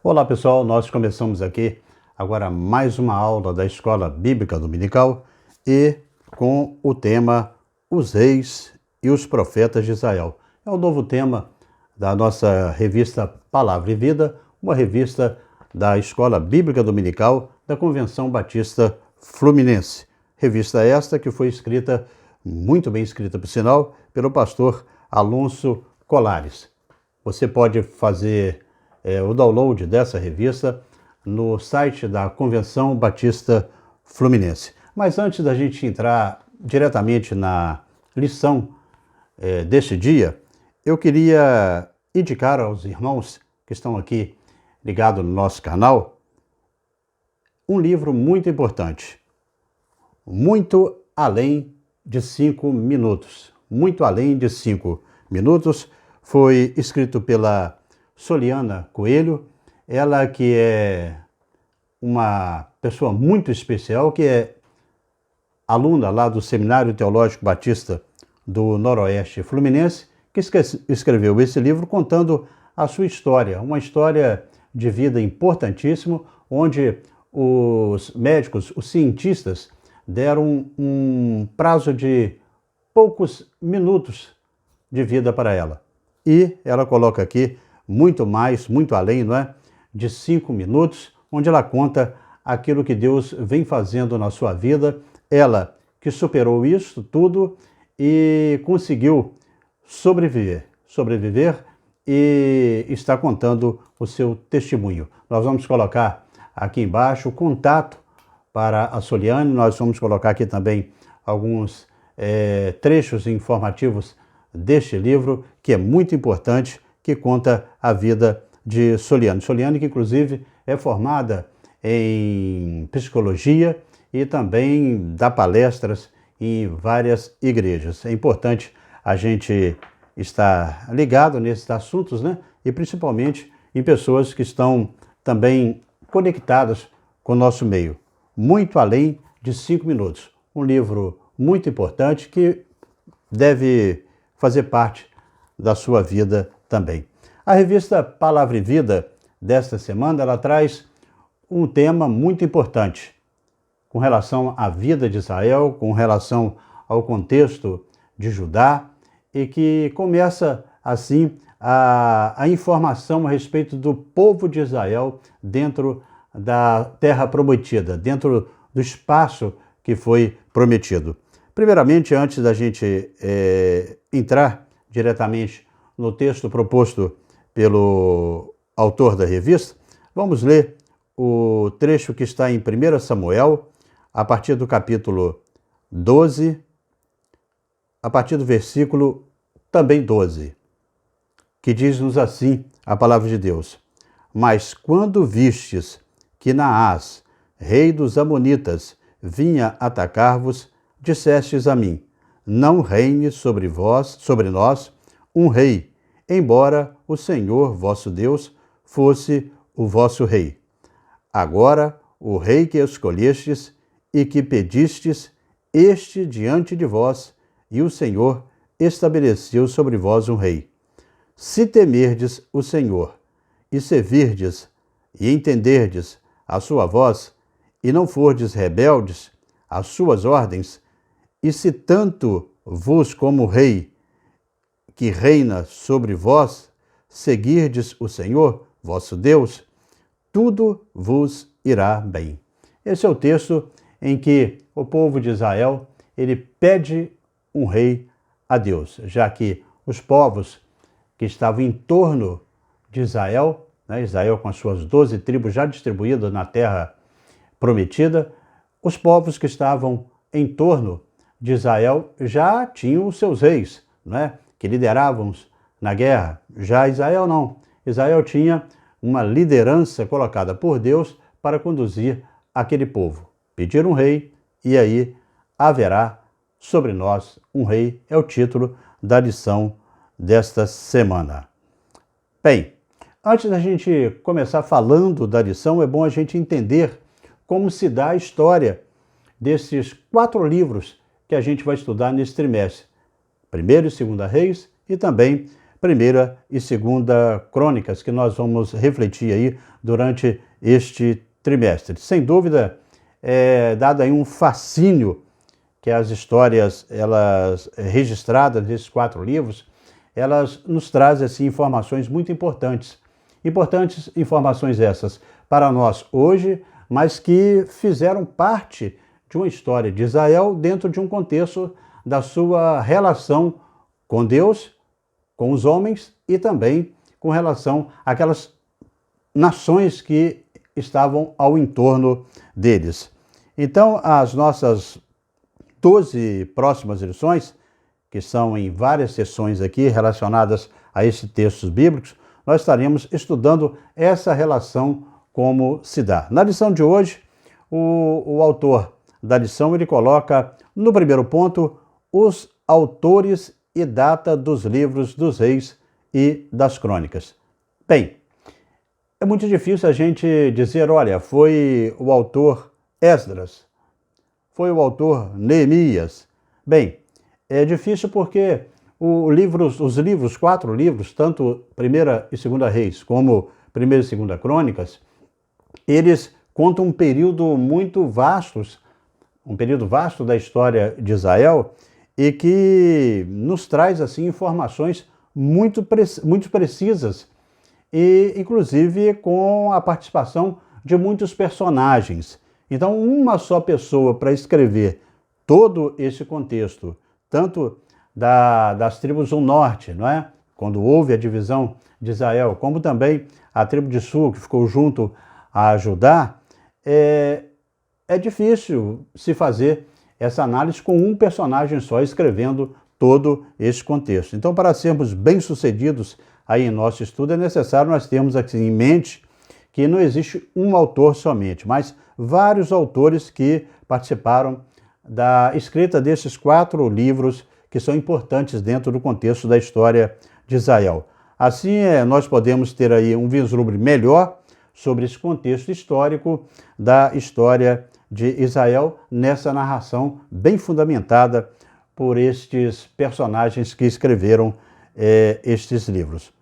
Olá pessoal, nós começamos aqui agora mais uma aula da Escola Bíblica Dominical e com o tema Os Reis e os Profetas de Israel. É o novo tema da nossa revista Palavra e Vida, uma revista da Escola Bíblica Dominical da Convenção Batista Fluminense. Revista esta que foi escrita, muito bem escrita por sinal, pelo pastor Alonso Colares. Você pode fazer o download dessa revista no site da Convenção Batista Fluminense. Mas antes da gente entrar diretamente na lição deste dia, eu queria indicar aos irmãos que estão aqui ligados no nosso canal um livro muito importante, Muito Além de 5 Minutos. Muito Além de 5 Minutos foi escrito pela Soliana Coelho, ela que é uma pessoa muito especial, que é aluna lá do Seminário Teológico Batista do Noroeste Fluminense, que escreveu esse livro contando a sua história, uma história de vida importantíssima, onde os médicos, os cientistas, deram um prazo de poucos minutos de vida para ela. E ela coloca aqui muito mais, muito além, não é? De 5 minutos, onde ela conta aquilo que Deus vem fazendo na sua vida. Ela que superou isso tudo e conseguiu sobreviver e está contando o seu testemunho. Nós vamos colocar aqui embaixo o contato para a Soliane, nós vamos colocar aqui também alguns trechos informativos deste livro, que é muito importante, que conta a vida de Soliane. Soliane, que inclusive é formada em psicologia e também dá palestras em várias igrejas. É importante a gente estar ligado nesses assuntos, né? E principalmente em pessoas que estão também conectadas com o nosso meio. Muito Além de 5 Minutos. Um livro muito importante que deve fazer parte da sua vida também. A revista Palavra e Vida desta semana, ela traz um tema muito importante com relação à vida de Israel, com relação ao contexto de Judá, e que começa assim a informação a respeito do povo de Israel dentro da terra prometida, dentro do espaço que foi prometido. Primeiramente, antes da gente entrar diretamente no texto proposto pelo autor da revista, vamos ler o trecho que está em 1 Samuel, a partir do capítulo 12, a partir do versículo também 12, que diz-nos assim a palavra de Deus: Mas quando vistes que Naás, rei dos Amonitas, vinha atacar-vos, dissestes a mim: Não reine sobre nós, um rei, embora o Senhor vosso Deus fosse o vosso rei. Agora, o rei que escolhestes e que pedistes, este diante de vós, e o Senhor estabeleceu sobre vós um rei. Se temerdes o Senhor, e servirdes, e entenderdes a sua voz, e não fordes rebeldes às suas ordens, e se tanto vos como rei, que reina sobre vós, seguirdes o Senhor, vosso Deus, tudo vos irá bem. Esse é o texto em que o povo de Israel, ele pede um rei a Deus, já que os povos que estavam em torno de Israel, né, Israel com as suas 12 tribos já distribuídas na terra prometida, os povos que estavam em torno de Israel já tinham os seus reis, né, que lideravam na guerra. Já Israel não. Israel tinha uma liderança colocada por Deus para conduzir aquele povo. Pedir um rei e aí haverá sobre nós um rei, é o título da lição desta semana. Bem, antes da gente começar falando da lição, é bom a gente entender como se dá a história desses 4 livros que a gente vai estudar nesse trimestre. 1º e 2º Reis e também Primeira e Segunda Crônicas, que nós vamos refletir aí durante este trimestre. Sem dúvida, é dado aí um fascínio que as histórias elas registradas nesses 4 livros, elas nos trazem assim, informações muito importantes. Importantes informações essas para nós hoje, mas que fizeram parte de uma história de Israel dentro de um contexto da sua relação com Deus, com os homens e também com relação àquelas nações que estavam ao entorno deles. Então, as nossas 12 próximas lições, que são em várias sessões aqui relacionadas a esses textos bíblicos, nós estaremos estudando essa relação como se dá. Na lição de hoje, o autor da lição ele coloca no primeiro ponto os autores e data dos livros dos reis e das crônicas. Bem, é muito difícil a gente dizer, olha, foi o autor Esdras, foi o autor Neemias. Bem, é difícil porque os livros, 4 livros, tanto Primeira e Segunda Reis como Primeira e Segunda Crônicas, eles contam um período vasto da história de Israel e que nos traz assim informações muito precisas e inclusive com a participação de muitos personagens. Então, uma só pessoa para escrever todo esse contexto, tanto das tribos do norte, não é? Quando houve a divisão de Israel, como também a tribo de sul, que ficou junto a Judá, é difícil se fazer essa análise com um personagem só escrevendo todo esse contexto. Então, para sermos bem-sucedidos aí em nosso estudo, é necessário nós termos aqui em mente que não existe um autor somente, mas vários autores que participaram da escrita desses 4 livros que são importantes dentro do contexto da história de Israel. Assim, nós podemos ter aí um vislumbre melhor sobre esse contexto histórico da história de Israel nessa narração bem fundamentada por estes personagens que escreveram estes livros.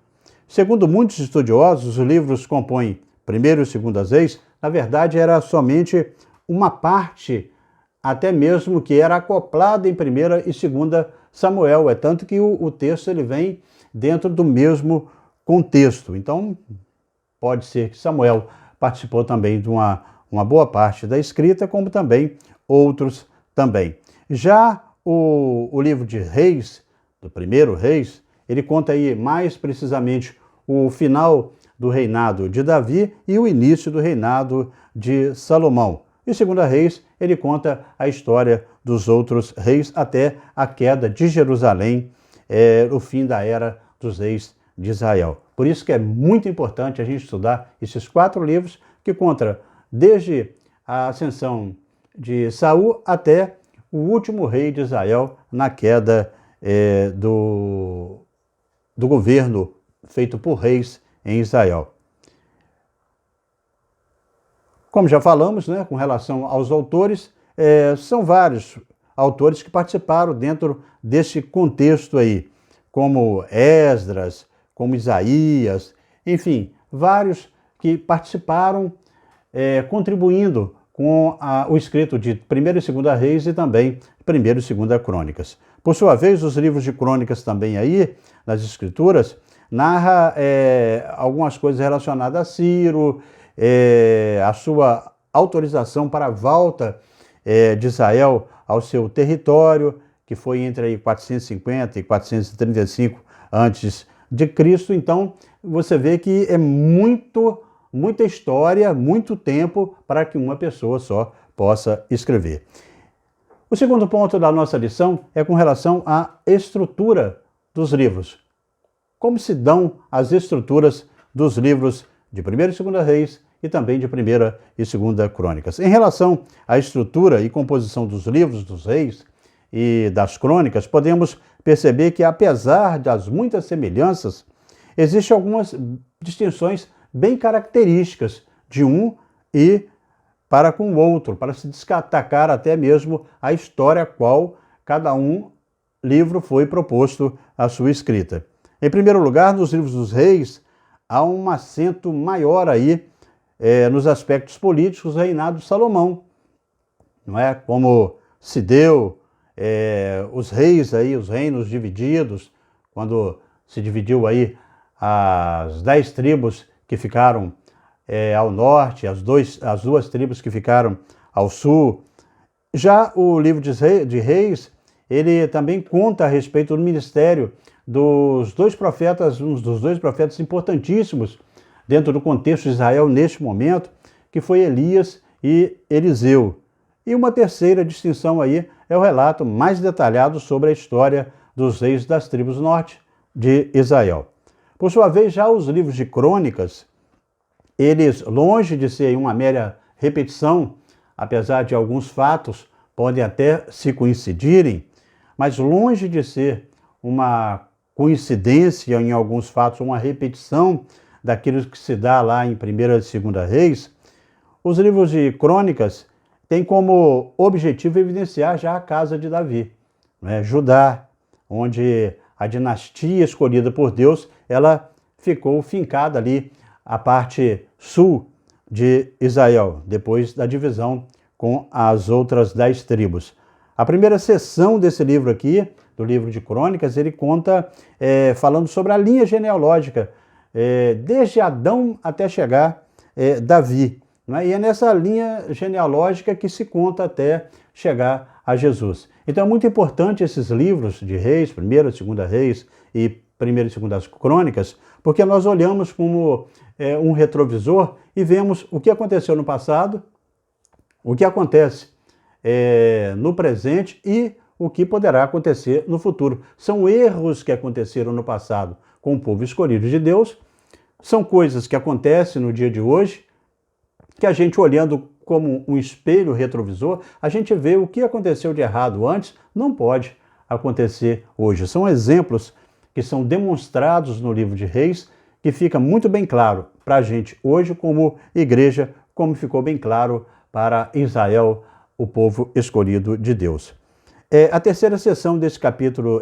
Segundo muitos estudiosos, os livros compõem Primeiro e Segunda Reis, na verdade era somente uma parte, até mesmo que era acoplada em Primeira e Segunda Samuel, é tanto que o texto ele vem dentro do mesmo contexto. Então, pode ser que Samuel participou também de uma boa parte da escrita, como também outros também. Já o livro de Reis, do primeiro Reis, ele conta aí mais precisamente o final do reinado de Davi e o início do reinado de Salomão. E Segunda Reis, ele conta a história dos outros reis até a queda de Jerusalém, o fim da era dos reis de Israel. Por isso que é muito importante a gente estudar esses 4 livros que contam desde a ascensão de Saul até o último rei de Israel na queda do governo feito por reis em Israel. Como já falamos, né, com relação aos autores, são vários autores que participaram dentro desse contexto aí, como Esdras, como Isaías, enfim, vários que participaram contribuindo com o escrito de Primeira e Segunda Reis e também Primeira e Segunda Crônicas. Por sua vez, os livros de crônicas também aí, nas escrituras, narra algumas coisas relacionadas a Ciro, a sua autorização para a volta de Israel ao seu território, que foi entre aí 450 e 435 antes de Cristo. Então, você vê que é muita história, muito tempo para que uma pessoa só possa escrever. O segundo ponto da nossa lição é com relação à estrutura dos livros. Como se dão as estruturas dos livros de Primeira e Segunda Reis e também de Primeira e Segunda Crônicas. Em relação à estrutura e composição dos livros dos reis e das crônicas, podemos perceber que, apesar das muitas semelhanças, existem algumas distinções bem características de um e para com o outro, para se destacar até mesmo a história a qual cada livro foi proposto à sua escrita. Em primeiro lugar, nos livros dos reis, há um acento maior aí nos aspectos políticos do reinado de Salomão, não é? Como se deu os reis aí, os reinos divididos, quando se dividiu aí as 10 tribos que ficaram ao norte, as duas tribos que ficaram ao sul. Já o livro de Reis, ele também conta a respeito do ministério dos dois profetas, dos dois profetas importantíssimos dentro do contexto de Israel neste momento, que foi Elias e Eliseu. E uma terceira distinção aí é o relato mais detalhado sobre a história dos reis das tribos do norte de Israel. Por sua vez, já os livros de crônicas, eles, longe de ser uma mera repetição, apesar de alguns fatos podem até se coincidirem, mas longe de ser uma coincidência em alguns fatos, uma repetição daquilo que se dá lá em 1ª e 2ª Reis, os livros de crônicas têm como objetivo evidenciar já a casa de Davi, né? Judá, onde a dinastia escolhida por Deus, ela ficou fincada ali a parte sul de Israel, depois da divisão com as outras 10 tribos. A primeira seção desse livro aqui, do livro de Crônicas, ele conta falando sobre a linha genealógica, desde Adão até chegar Davi. Né? E é nessa linha genealógica que se conta até chegar a Jesus. Então é muito importante esses livros de Reis, 1ª e 2ª Reis e 1ª e 2ª Crônicas, porque nós olhamos como um retrovisor e vemos o que aconteceu no passado, o que acontece no presente e o que poderá acontecer no futuro. São erros que aconteceram no passado com o povo escolhido de Deus, são coisas que acontecem no dia de hoje, que a gente olhando como um espelho retrovisor, a gente vê o que aconteceu de errado antes, não pode acontecer hoje. São exemplos que são demonstrados no livro de Reis, que fica muito bem claro para a gente hoje como igreja, como ficou bem claro para Israel, o povo escolhido de Deus. A terceira seção desse capítulo,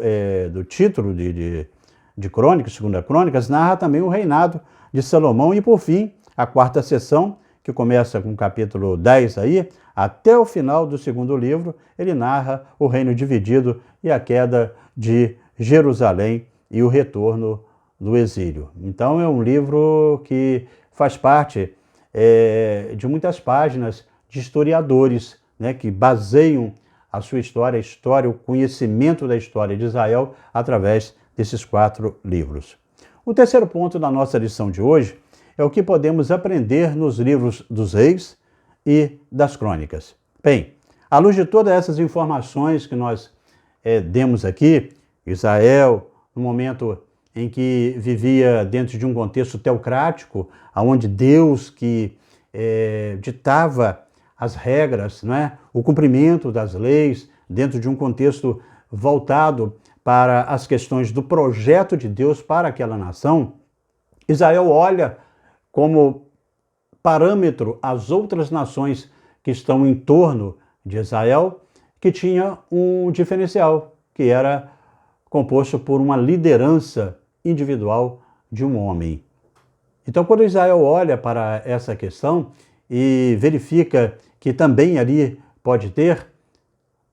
do título de Crônicas, 2ª Crônicas, narra também o reinado de Salomão e, por fim, a 4ª seção, que começa com o capítulo 10 aí, até o final do 2º livro, ele narra o reino dividido e a queda de Jerusalém e o retorno do exílio. Então é um livro que faz parte de muitas páginas de historiadores, né, que baseiam a sua história, o conhecimento da história de Israel através desses 4 livros. O terceiro ponto da nossa lição de hoje é o que podemos aprender nos livros dos reis e das crônicas. Bem, à luz de todas essas informações que nós demos aqui, Israel, no momento em que vivia dentro de um contexto teocrático, onde Deus que ditava as regras, não é? O cumprimento das leis, dentro de um contexto voltado para as questões do projeto de Deus para aquela nação, Israel olha como parâmetro as outras nações que estão em torno de Israel, que tinha um diferencial, que era composto por uma liderança individual de um homem. Então, quando Israel olha para essa questão e verifica que também ali pode ter,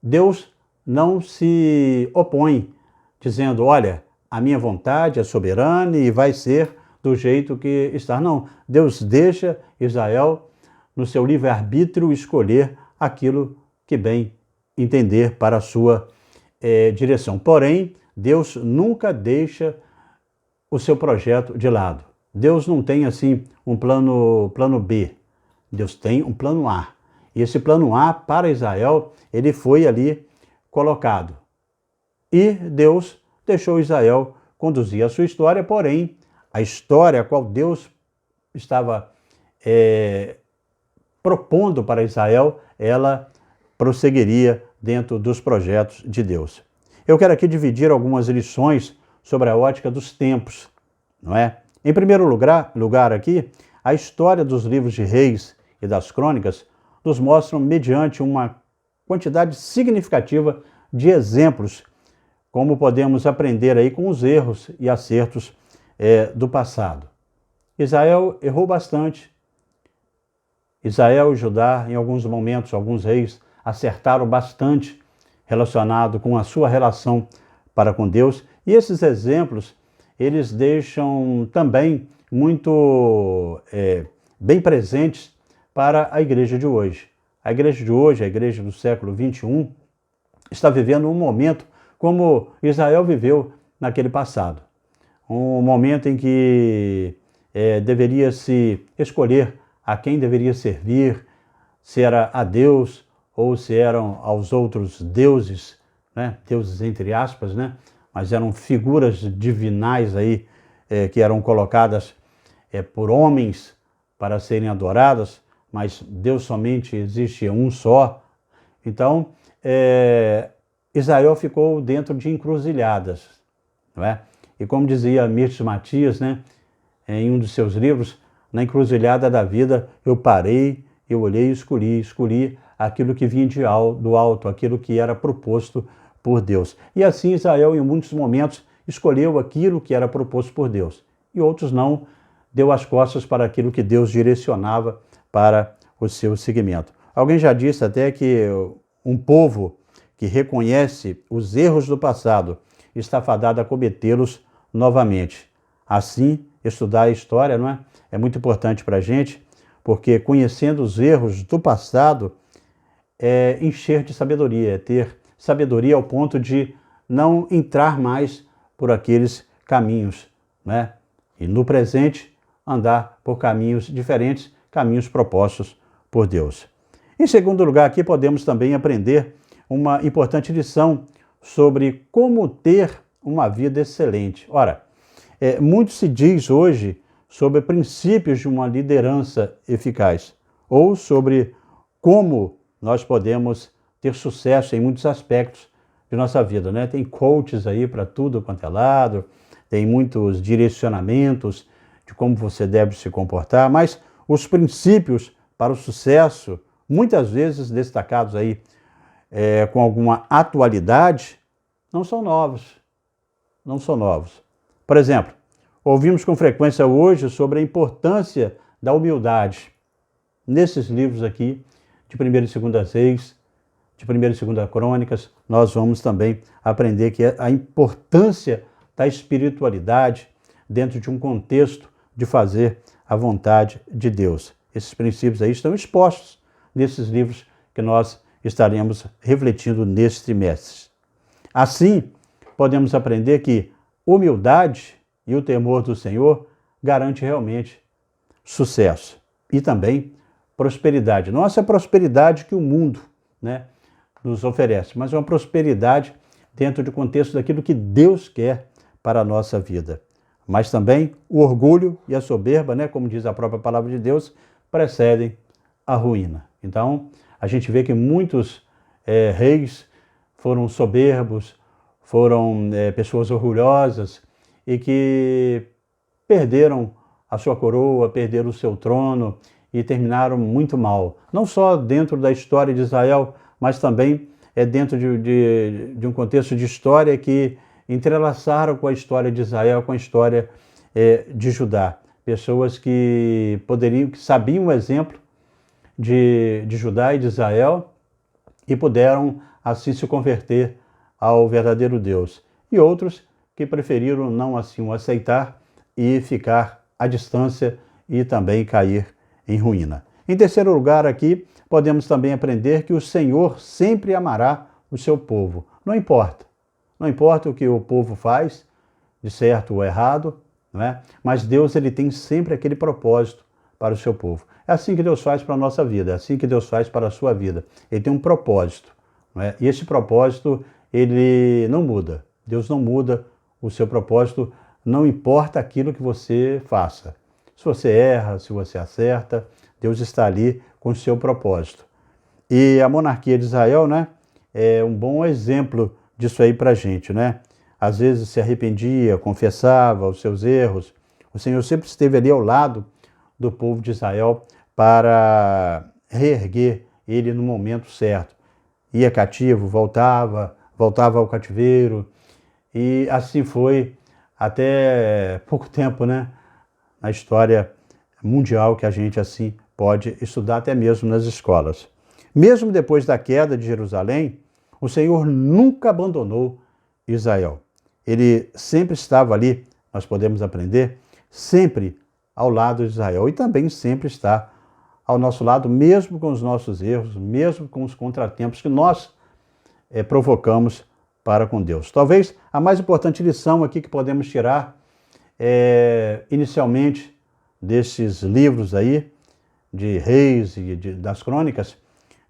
Deus não se opõe, dizendo, olha, a minha vontade é soberana e vai ser do jeito que está. Não, Deus deixa Israel, no seu livre-arbítrio, escolher aquilo que bem entender para a sua direção. Porém, Deus nunca deixa o seu projeto de lado. Deus não tem, assim, um plano B. Deus tem um plano A. E esse plano A, para Israel, ele foi ali colocado. E Deus deixou Israel conduzir a sua história, porém, a história a qual Deus estava propondo para Israel, ela prosseguiria dentro dos projetos de Deus. Eu quero aqui dividir algumas lições sobre a ótica dos tempos, não é? Em primeiro lugar aqui, a história dos livros de Reis e das Crônicas nos mostram mediante uma quantidade significativa de exemplos como podemos aprender aí com os erros e acertos do passado. Israel errou bastante. Israel e Judá, em alguns momentos, alguns reis acertaram bastante relacionado com a sua relação para com Deus. E esses exemplos, eles deixam também muito bem presentes para a igreja de hoje. A igreja de hoje, a igreja do século XXI, está vivendo um momento como Israel viveu naquele passado. Um momento em que deveria se escolher a quem deveria servir, se era a Deus ou se eram aos outros deuses, né? Deuses entre aspas, né? Mas eram figuras divinais aí que eram colocadas por homens para serem adoradas, mas Deus somente existe um só. Então, Israel ficou dentro de encruzilhadas, não é? E como dizia Mircea Matias, né, em um dos seus livros, na encruzilhada da vida, eu parei, eu olhei e escolhi aquilo que vinha do alto, aquilo que era proposto por Deus. E assim Israel, em muitos momentos, escolheu aquilo que era proposto por Deus. E outros não, deu as costas para aquilo que Deus direcionava para o seu seguimento. Alguém já disse até que um povo que reconhece os erros do passado está fadado a cometê-los novamente. Assim, estudar a história, não é? É muito importante para a gente, porque conhecendo os erros do passado é encher de sabedoria, é ter sabedoria ao ponto de não entrar mais por aqueles caminhos, né? E no presente andar por caminhos diferentes, caminhos propostos por Deus. Em segundo lugar, aqui podemos também aprender uma importante lição sobre como ter uma vida excelente. Ora, muito se diz hoje sobre princípios de uma liderança eficaz, ou sobre como nós podemos ter sucesso em muitos aspectos de nossa vida, né? Tem coaches aí para tudo quanto é lado, tem muitos direcionamentos de como você deve se comportar, mas os princípios para o sucesso, muitas vezes destacados aí com alguma atualidade, não são novos. Não são novos. Por exemplo, ouvimos com frequência hoje sobre a importância da humildade. Nesses livros aqui, de 1ª e 2ª Reis, de 1ª e 2ª Crônicas, nós vamos também aprender que a importância da espiritualidade dentro de um contexto de fazer a vontade de Deus. Esses princípios aí estão expostos nesses livros que nós estaremos refletindo neste trimestre. Assim, podemos aprender que humildade e o temor do Senhor garante realmente sucesso e também prosperidade. Não essa prosperidade que o mundo, né, nos oferece, mas uma prosperidade dentro do contexto daquilo que Deus quer para a nossa vida. Mas também o orgulho e a soberba, né, como diz a própria palavra de Deus, precedem a ruína. Então, a gente vê que muitos reis foram soberbos, foram pessoas orgulhosas e que perderam a sua coroa, perderam o seu trono e terminaram muito mal. Não só dentro da história de Israel, mas também dentro de um contexto de história que entrelaçaram com a história de Israel, com a história de Judá. Pessoas que sabiam o exemplo de Judá e de Israel e puderam assim se converter ao verdadeiro Deus. E outros que preferiram não assim o aceitar e ficar à distância e também cair em ruína. Em terceiro lugar aqui, podemos também aprender que o Senhor sempre amará o seu povo. Não importa o que o povo faz, de certo ou errado, não é? Mas Deus ele tem sempre aquele propósito para o seu povo. É assim que Deus faz para a nossa vida, é assim que Deus faz para a sua vida. Ele tem um propósito, não é? E esse propósito, ele não muda. Deus não muda o seu propósito, não importa aquilo que você faça. Se você erra, se você acerta, Deus está ali com o seu propósito. E a monarquia de Israel, né, é um bom exemplo disso aí para a gente, né? Às vezes se arrependia, confessava os seus erros. O Senhor sempre esteve ali ao lado do povo de Israel para reerguer ele no momento certo. Ia cativo, voltava ao cativeiro e assim foi até pouco tempo, né? Na história mundial que a gente assim pode estudar até mesmo nas escolas. Mesmo depois da queda de Jerusalém, o Senhor nunca abandonou Israel. Ele sempre estava ali, nós podemos aprender, sempre ao lado de Israel e também sempre está ao nosso lado, mesmo com os nossos erros, mesmo com os contratempos que nós provocamos para com Deus. Talvez a mais importante lição aqui que podemos tirar inicialmente desses livros aí, de Reis e das Crônicas,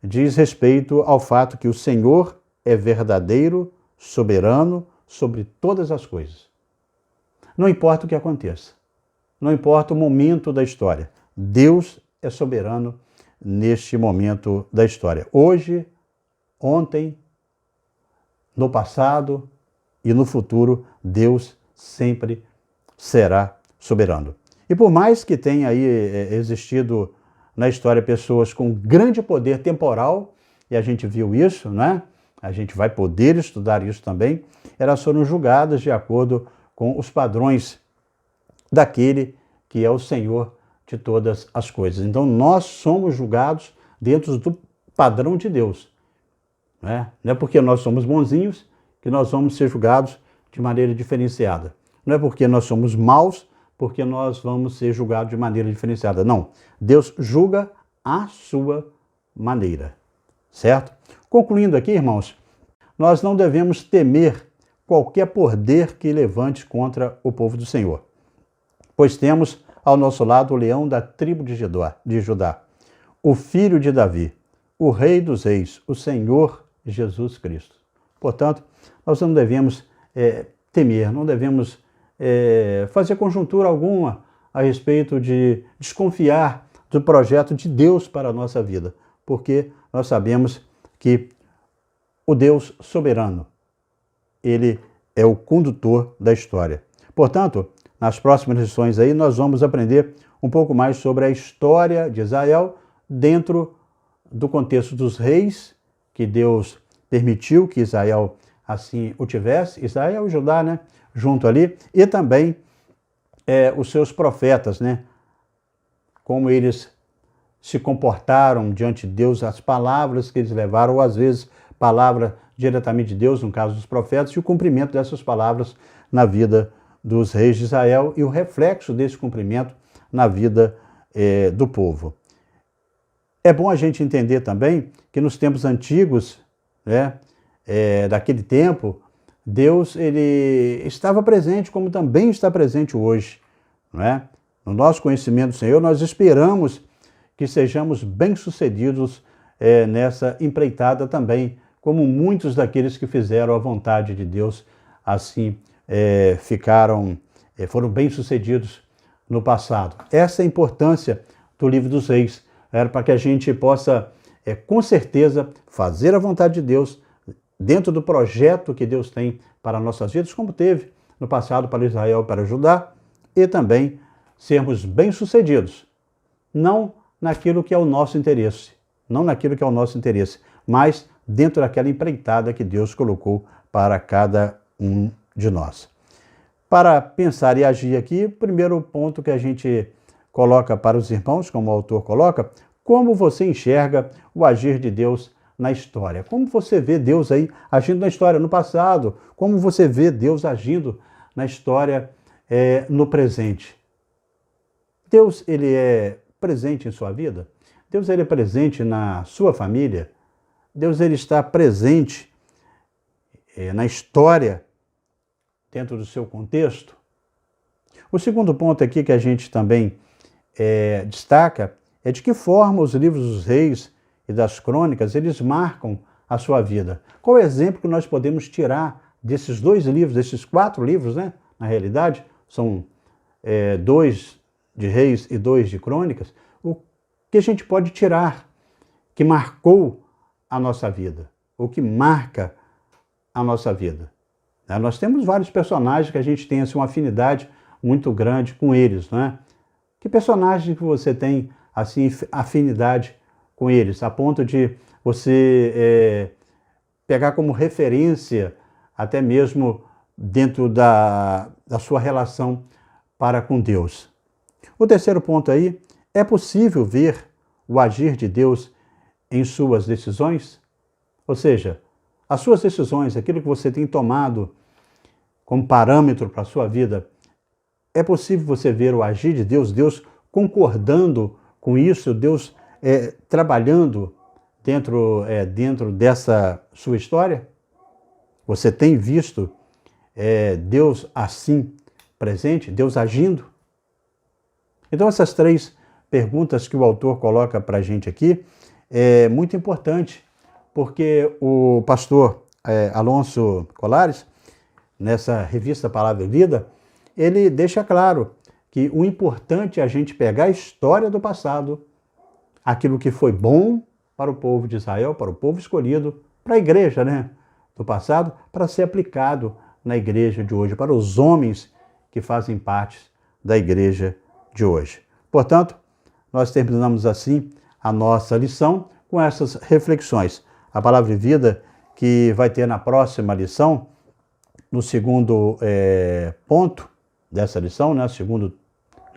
diz respeito ao fato que o Senhor é verdadeiro, soberano sobre todas as coisas. Não importa o que aconteça, não importa o momento da história, Deus é soberano neste momento da história. Hoje, ontem, no passado e no futuro, Deus sempre será soberano. E por mais que tenha aí existido na história pessoas com grande poder temporal, e a gente viu isso, né? A gente vai poder estudar isso também, elas foram julgadas de acordo com os padrões daquele que é o Senhor de todas as coisas. Então nós somos julgados dentro do padrão de Deus. Né? Não é porque nós somos bonzinhos que nós vamos ser julgados de maneira diferenciada. Não é porque nós somos maus porque nós vamos ser julgados de maneira diferenciada. Não. Deus julga à sua maneira. Certo? Concluindo aqui, irmãos, nós não devemos temer qualquer poder que levante contra o povo do Senhor, pois temos ao nosso lado o leão da tribo de Judá, o filho de Davi, o rei dos reis, o Senhor Jesus Cristo. Portanto, nós não devemos temer, não devemos fazer conjuntura alguma a respeito de desconfiar do projeto de Deus para a nossa vida, porque nós sabemos que o Deus soberano, ele é o condutor da história. Portanto, nas próximas lições aí, nós vamos aprender um pouco mais sobre a história de Israel dentro do contexto dos reis, que Deus permitiu que Israel assim o tivesse, Israel e Judá, né, junto ali, e também os seus profetas, né, como eles se comportaram diante de Deus, as palavras que eles levaram, ou às vezes palavra diretamente de Deus, no caso dos profetas, e o cumprimento dessas palavras na vida dos reis de Israel e o reflexo desse cumprimento na vida do povo. É bom a gente entender também que nos tempos antigos, né, daquele tempo, Deus ele estava presente como também está presente hoje. Não é? No nosso conhecimento do Senhor, nós esperamos que sejamos bem-sucedidos nessa empreitada também, como muitos daqueles que fizeram a vontade de Deus, assim foram bem-sucedidos no passado. Essa é a importância do livro dos reis, era para que a gente possa, com certeza, fazer a vontade de Deus dentro do projeto que Deus tem para nossas vidas, como teve no passado para Israel e para Judá, e também sermos bem-sucedidos, não naquilo que é o nosso interesse, mas dentro daquela empreitada que Deus colocou para cada um de nós. Para pensar e agir aqui, o primeiro ponto que a gente coloca para os irmãos, como o autor coloca, como você enxerga o agir de Deus na história? Como você vê Deus aí agindo na história no passado? Como você vê Deus agindo na história no presente? Deus, ele é presente em sua vida? Deus, ele é presente na sua família? Deus, ele está presente na história dentro do seu contexto? O segundo ponto aqui que a gente também destaca é de que forma os livros dos reis e das crônicas, eles marcam a sua vida. Qual é o exemplo que nós podemos tirar desses dois livros, desses 4 livros, né? Na realidade, são 2 de reis e 2 de crônicas. O que a gente pode tirar que marcou a nossa vida? O que marca a nossa vida? Nós temos vários personagens que a gente tem assim, uma afinidade muito grande com eles, né? Que personagem que você tem assim afinidade com eles, a ponto de você pegar como referência até mesmo dentro da sua relação para com Deus. O terceiro ponto aí, é possível ver o agir de Deus em suas decisões? Ou seja, as suas decisões, aquilo que você tem tomado como parâmetro para a sua vida, é possível você ver o agir de Deus, Deus concordando com isso, Deus trabalhando dentro dessa sua história? Você tem visto Deus assim presente, Deus agindo? Então essas três perguntas que o autor coloca para a gente aqui é muito importante, porque o pastor Alonso Colares, nessa revista Palavra e Vida, ele deixa claro que o importante é a gente pegar a história do passado, aquilo que foi bom para o povo de Israel, para o povo escolhido, para a igreja, do passado, para ser aplicado na igreja de hoje, para os homens que fazem parte da igreja de hoje. Portanto, nós terminamos assim a nossa lição com essas reflexões. A Palavra de Vida que vai ter na próxima lição, no segundo ponto dessa lição, a segunda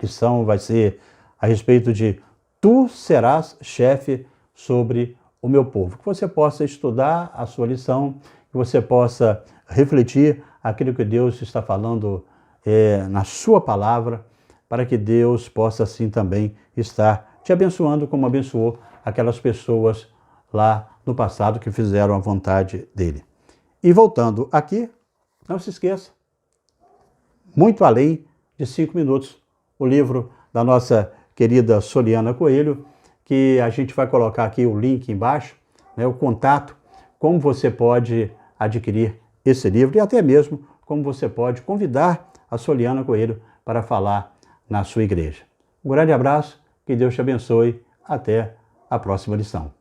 lição vai ser a respeito de tu serás chefe sobre o meu povo. Que você possa estudar a sua lição, que você possa refletir aquilo que Deus está falando na sua palavra, para que Deus possa assim também estar te abençoando como abençoou aquelas pessoas lá no passado que fizeram a vontade dele. E voltando aqui, não se esqueça, Muito Além de 5 Minutos, o livro da nossa querida Soliana Coelho, que a gente vai colocar aqui o link embaixo, o contato, como você pode adquirir esse livro e até mesmo como você pode convidar a Soliana Coelho para falar na sua igreja. Um grande abraço, que Deus te abençoe, até a próxima lição.